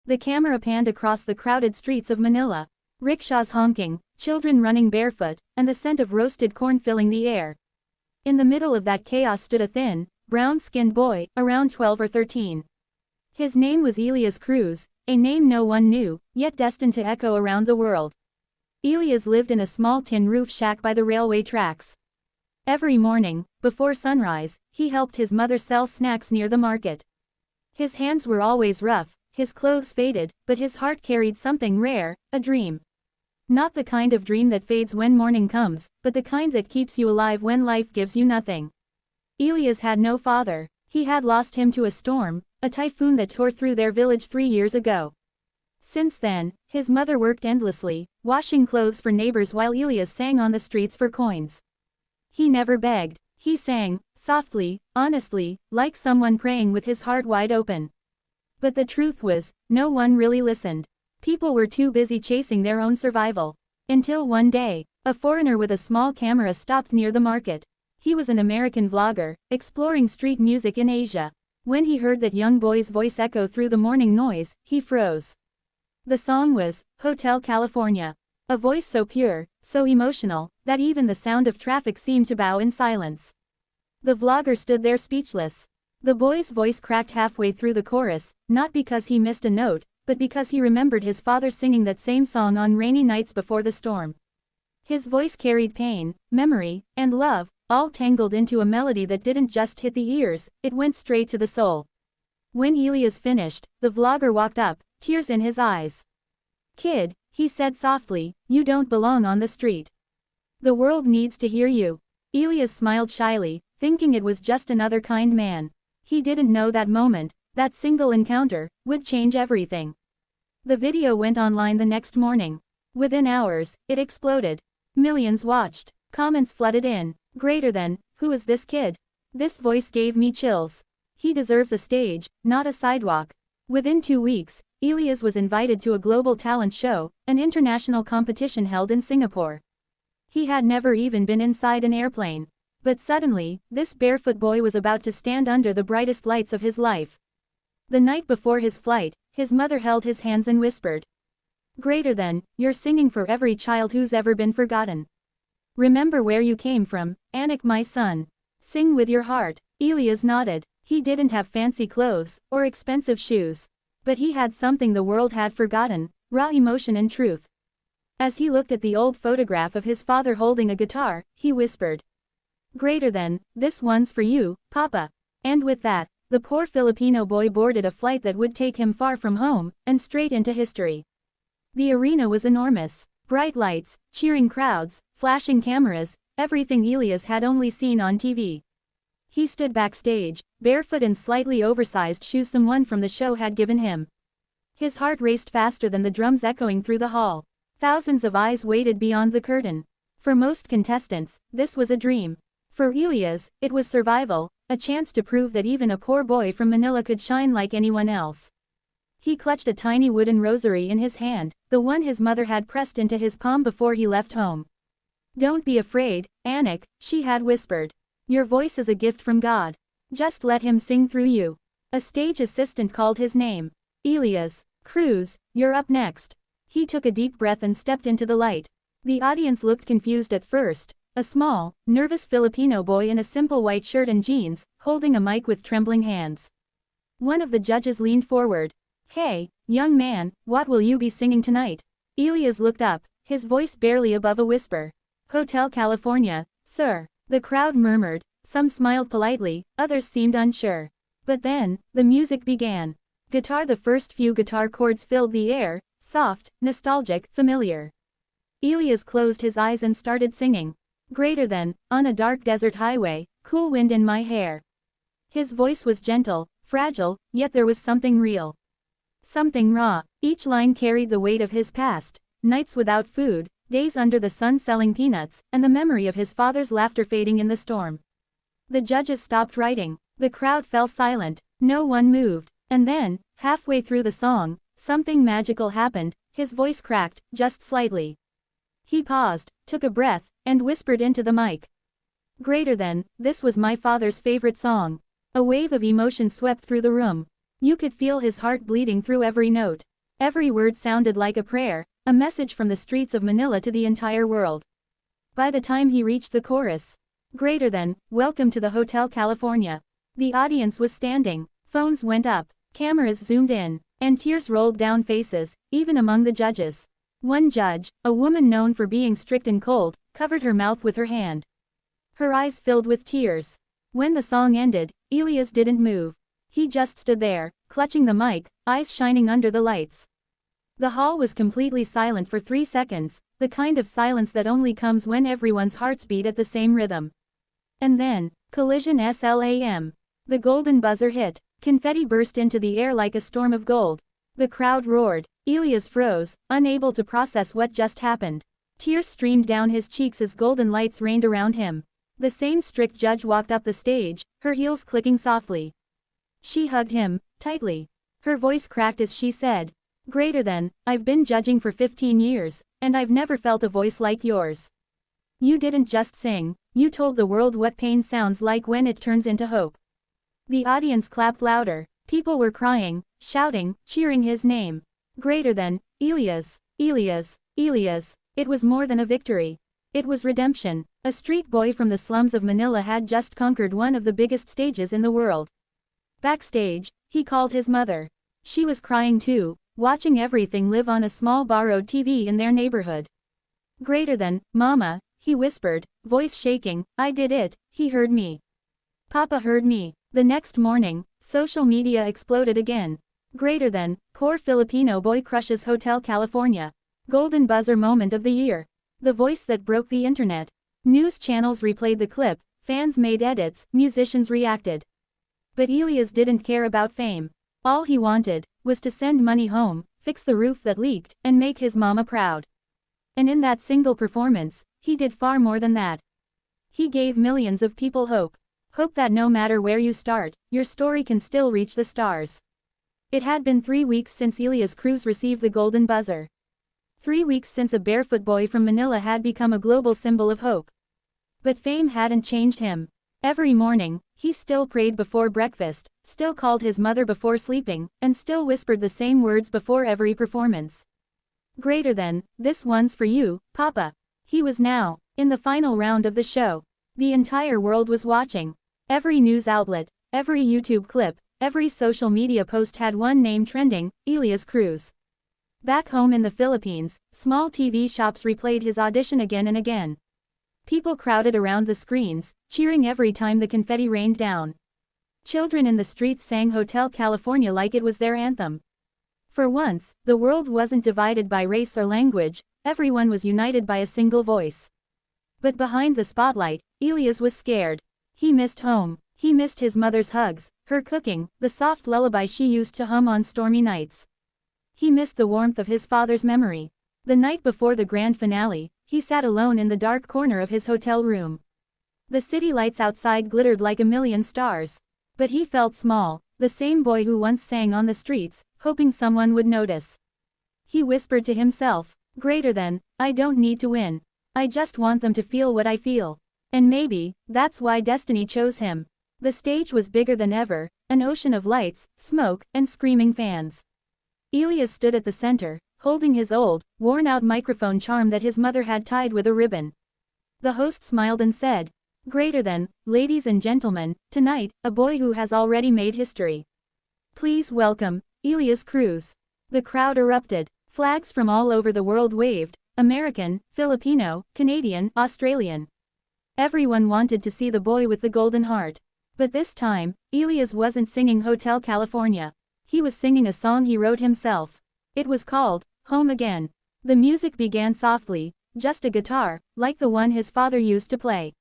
The camera panned across the crowded streets of Manila. Rickshaws honking, children running barefoot, and the scent of roasted corn filling the air. In the middle of that chaos stood a thin, brown-skinned boy, around 12 or 13. His name was Elias Cruz, a name no one knew, yet destined to echo around the world. Elias lived in a small tin roof shack by the railway tracks. Every morning, before sunrise, he helped his mother sell snacks near the market. His hands were always rough, his clothes faded, but his heart carried something rare, a dream. Not the kind of dream that fades when morning comes, but the kind that keeps you alive when life gives you nothing. Elias had no father. He had lost him to a storm, a typhoon that tore through their village 3 years ago. Since then, his mother worked endlessly, washing clothes for neighbors while Elias sang on the streets for coins. He never begged. He sang, softly, honestly, like someone praying with his heart wide open. But the truth was, no one really listened. People were too busy chasing their own survival. Until one day, a foreigner with a small camera stopped near the market. He was an American vlogger, exploring street music in Asia. When he heard that young boy's voice echo through the morning noise, he froze. The song was Hotel California. A voice so pure, so emotional, that even the sound of traffic seemed to bow in silence. The vlogger stood there speechless. The boy's voice cracked halfway through the chorus, not because he missed a note, but because he remembered his father singing that same song on rainy nights before the storm. His voice carried pain, memory, and love, all tangled into a melody that didn't just hit the ears, it went straight to the soul. When Elias finished, the vlogger walked up, tears in his eyes. "Kid," he said softly, "you don't belong on the street. The world needs to hear you." Elias smiled shyly, thinking it was just another kind man. He didn't know that moment, that single encounter, would change everything. The video went online the next morning. Within hours, it exploded. Millions watched. Comments flooded in. Greater than, "Who is this kid? This voice gave me chills. He deserves a stage, not a sidewalk." Within 2 weeks, Elias was invited to a global talent show, an international competition held in Singapore. He had never even been inside an airplane. But suddenly, this barefoot boy was about to stand under the brightest lights of his life. The night before his flight, his mother held his hands and whispered, "Greater than, you're singing for every child who's ever been forgotten. Remember where you came from, Anik my son. Sing with your heart." Elias nodded. He didn't have fancy clothes, or expensive shoes. But he had something the world had forgotten, raw emotion and truth. As he looked at the old photograph of his father holding a guitar, he whispered, "Greater than, this one's for you, Papa." And with that, the poor Filipino boy boarded a flight that would take him far from home, and straight into history. The arena was enormous. Bright lights, cheering crowds, flashing cameras, everything Elias had only seen on TV. He stood backstage, barefoot in slightly oversized shoes someone from the show had given him. His heart raced faster than the drums echoing through the hall. Thousands of eyes waited beyond the curtain. For most contestants, this was a dream. For Elias, it was survival, a chance to prove that even a poor boy from Manila could shine like anyone else. He clutched a tiny wooden rosary in his hand, the one his mother had pressed into his palm before he left home. "Don't be afraid, Anik," she had whispered. "Your voice is a gift from God. Just let him sing through you." A stage assistant called his name. "Elias Cruz, you're up next." He took a deep breath and stepped into the light. The audience looked confused at first. A small, nervous Filipino boy in a simple white shirt and jeans, holding a mic with trembling hands. One of the judges leaned forward. "Hey, young man, what will you be singing tonight?" Elias looked up, his voice barely above a whisper. "Hotel California, sir." The crowd murmured, some smiled politely, others seemed unsure. But then, the music began. The first few guitar chords filled the air, soft, nostalgic, familiar. Elias closed his eyes and started singing. "Greater than, on a dark desert highway, cool wind in my hair." His voice was gentle, fragile, yet there was something real. Something raw. Each line carried the weight of his past, nights without food, days under the sun selling peanuts, and the memory of his father's laughter fading in the storm. The judges stopped writing. The crowd fell silent. No one moved. And then, halfway through the song, something magical happened. His voice cracked, just slightly. He paused, took a breath, and whispered into the mic. "Greater than, this was my father's favorite song." A wave of emotion swept through the room. You could feel his heart bleeding through every note. Every word sounded like a prayer, a message from the streets of Manila to the entire world. By the time he reached the chorus, greater than, welcome to the Hotel California, the audience was standing, phones went up, cameras zoomed in, and tears rolled down faces, even among the judges. One judge, a woman known for being strict and cold, covered her mouth with her hand. Her eyes filled with tears. When the song ended, Elias didn't move. He just stood there, clutching the mic, eyes shining under the lights. The hall was completely silent for 3 seconds, the kind of silence that only comes when everyone's hearts beat at the same rhythm. And then, collision slam. The golden buzzer hit. Confetti burst into the air like a storm of gold. The crowd roared. Elias froze, unable to process what just happened. Tears streamed down his cheeks as golden lights rained around him. The same strict judge walked up the stage, her heels clicking softly. She hugged him, tightly. Her voice cracked as she said, greater than, I've been judging for 15 years, and I've never felt a voice like yours. You didn't just sing, you told the world what pain sounds like when it turns into hope. The audience clapped louder. People were crying, shouting, cheering his name. Greater than, Elias, Elias, Elias. It was more than a victory. It was redemption. A street boy from the slums of Manila had just conquered one of the biggest stages in the world. Backstage, he called his mother. She was crying too, watching everything live on a small borrowed TV in their neighborhood. Greater than, Mama, he whispered, voice shaking, I did it, he heard me. Papa heard me. The next morning, social media exploded again. Greater than, poor Filipino boy crushes Hotel California. Golden buzzer moment of the year. The voice that broke the internet. News channels replayed the clip, fans made edits, musicians reacted. But Elias didn't care about fame. All he wanted was to send money home, fix the roof that leaked, and make his mama proud. And in that single performance, he did far more than that. He gave millions of people hope. Hope that no matter where you start, your story can still reach the stars. It had been 3 weeks since Elias Cruz received the golden buzzer. 3 weeks since a barefoot boy from Manila had become a global symbol of hope. But fame hadn't changed him. Every morning, he still prayed before breakfast, still called his mother before sleeping, and still whispered the same words before every performance. Greater than, this one's for you, Papa. He was now, in the final round of the show. The entire world was watching. Every news outlet, every YouTube clip, every social media post had one name trending, Elias Cruz. Back home in the Philippines, small TV shops replayed his audition again and again. People crowded around the screens, cheering every time the confetti rained down. Children in the streets sang Hotel California like it was their anthem. For once, the world wasn't divided by race or language, everyone was united by a single voice. But behind the spotlight, Elias was scared. He missed home. He missed his mother's hugs, her cooking, the soft lullaby she used to hum on stormy nights. He missed the warmth of his father's memory. The night before the grand finale, he sat alone in the dark corner of his hotel room. The city lights outside glittered like a million stars. But he felt small, the same boy who once sang on the streets, hoping someone would notice. He whispered to himself, greater than, I don't need to win. I just want them to feel what I feel. And maybe, that's why destiny chose him. The stage was bigger than ever, an ocean of lights, smoke, and screaming fans. Elias stood at the center, holding his old, worn-out microphone charm that his mother had tied with a ribbon. The host smiled and said, greater than, ladies and gentlemen, tonight, a boy who has already made history. Please welcome, Elias Cruz. The crowd erupted. Flags from all over the world waved, American, Filipino, Canadian, Australian. Everyone wanted to see the boy with the golden heart. But this time, Elias wasn't singing Hotel California. He was singing a song he wrote himself. It was called, Home Again. The music began softly, just a guitar, like the one his father used to play.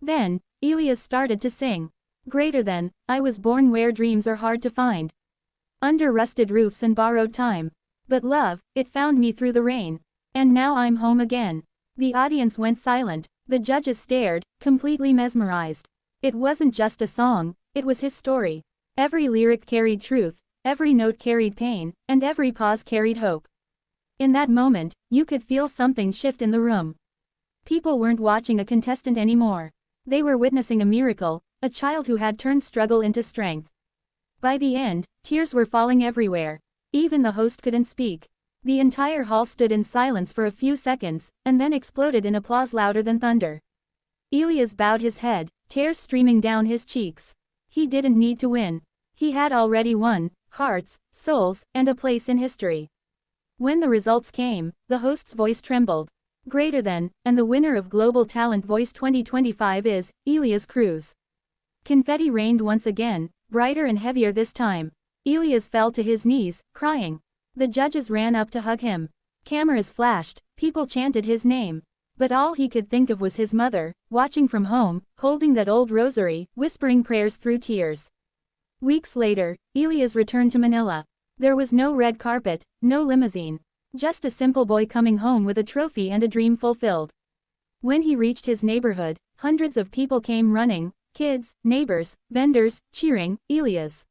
Then, Elias started to sing. Greater than, I was born where dreams are hard to find. Under rusted roofs and borrowed time. But love, it found me through the rain. And now I'm home again. The audience went silent. The judges stared, completely mesmerized. It wasn't just a song, it was his story. Every lyric carried truth, every note carried pain, and every pause carried hope. In that moment, you could feel something shift in the room. People weren't watching a contestant anymore. They were witnessing a miracle, a child who had turned struggle into strength. By the end, tears were falling everywhere. Even the host couldn't speak. The entire hall stood in silence for a few seconds, and then exploded in applause louder than thunder. Elias bowed his head, tears streaming down his cheeks. He didn't need to win. He had already won, hearts, souls, and a place in history. When the results came, the host's voice trembled. Greater than, and the winner of Global Talent Voice 2025 is, Elias Cruz. Confetti rained once again, brighter and heavier this time. Elias fell to his knees, crying. The judges ran up to hug him. Cameras flashed, people chanted his name. But all he could think of was his mother, watching from home, holding that old rosary, whispering prayers through tears. Weeks later, Elias returned to Manila. There was no red carpet, no limousine. Just a simple boy coming home with a trophy and a dream fulfilled. When he reached his neighborhood, hundreds of people came running, kids, neighbors, vendors, cheering, Elias.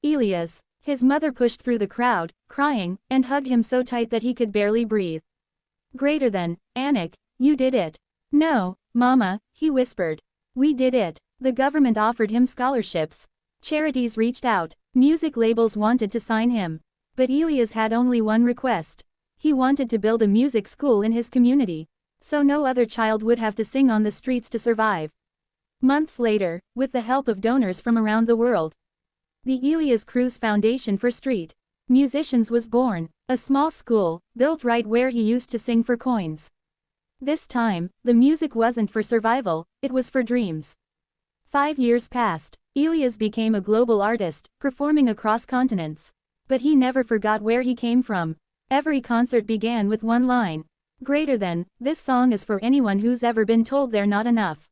Elias. His mother pushed through the crowd, crying, and hugged him so tight that he could barely breathe. Greater than, Anik, you did it. No, Mama, he whispered. We did it. The government offered him scholarships. Charities reached out. Music labels wanted to sign him. But Elias had only one request. He wanted to build a music school in his community, so no other child would have to sing on the streets to survive. Months later, with the help of donors from around the world, the Elias Cruz Foundation for Street Musicians was born, a small school, built right where he used to sing for coins. This time, the music wasn't for survival, it was for dreams. 5 years passed. Elias became a global artist, performing across continents. But he never forgot where he came from. Every concert began with one line. Greater than, this song is for anyone who's ever been told they're not enough.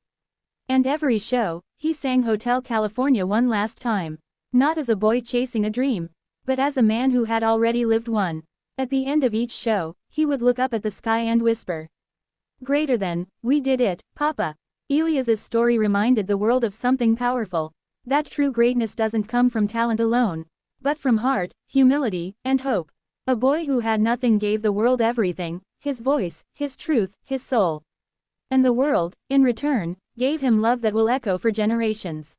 And every show, he sang Hotel California one last time. Not as a boy chasing a dream, but as a man who had already lived one. At the end of each show, he would look up at the sky and whisper. Greater than, we did it, Papa. Elias's story reminded the world of something powerful. That true greatness doesn't come from talent alone, but from heart, humility, and hope. A boy who had nothing gave the world everything, his voice, his truth, his soul. And the world, in return, gave him love that will echo for generations.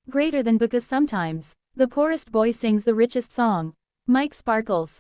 Greater than, because sometimes, the poorest boy sings the richest song. Mike Sparkles.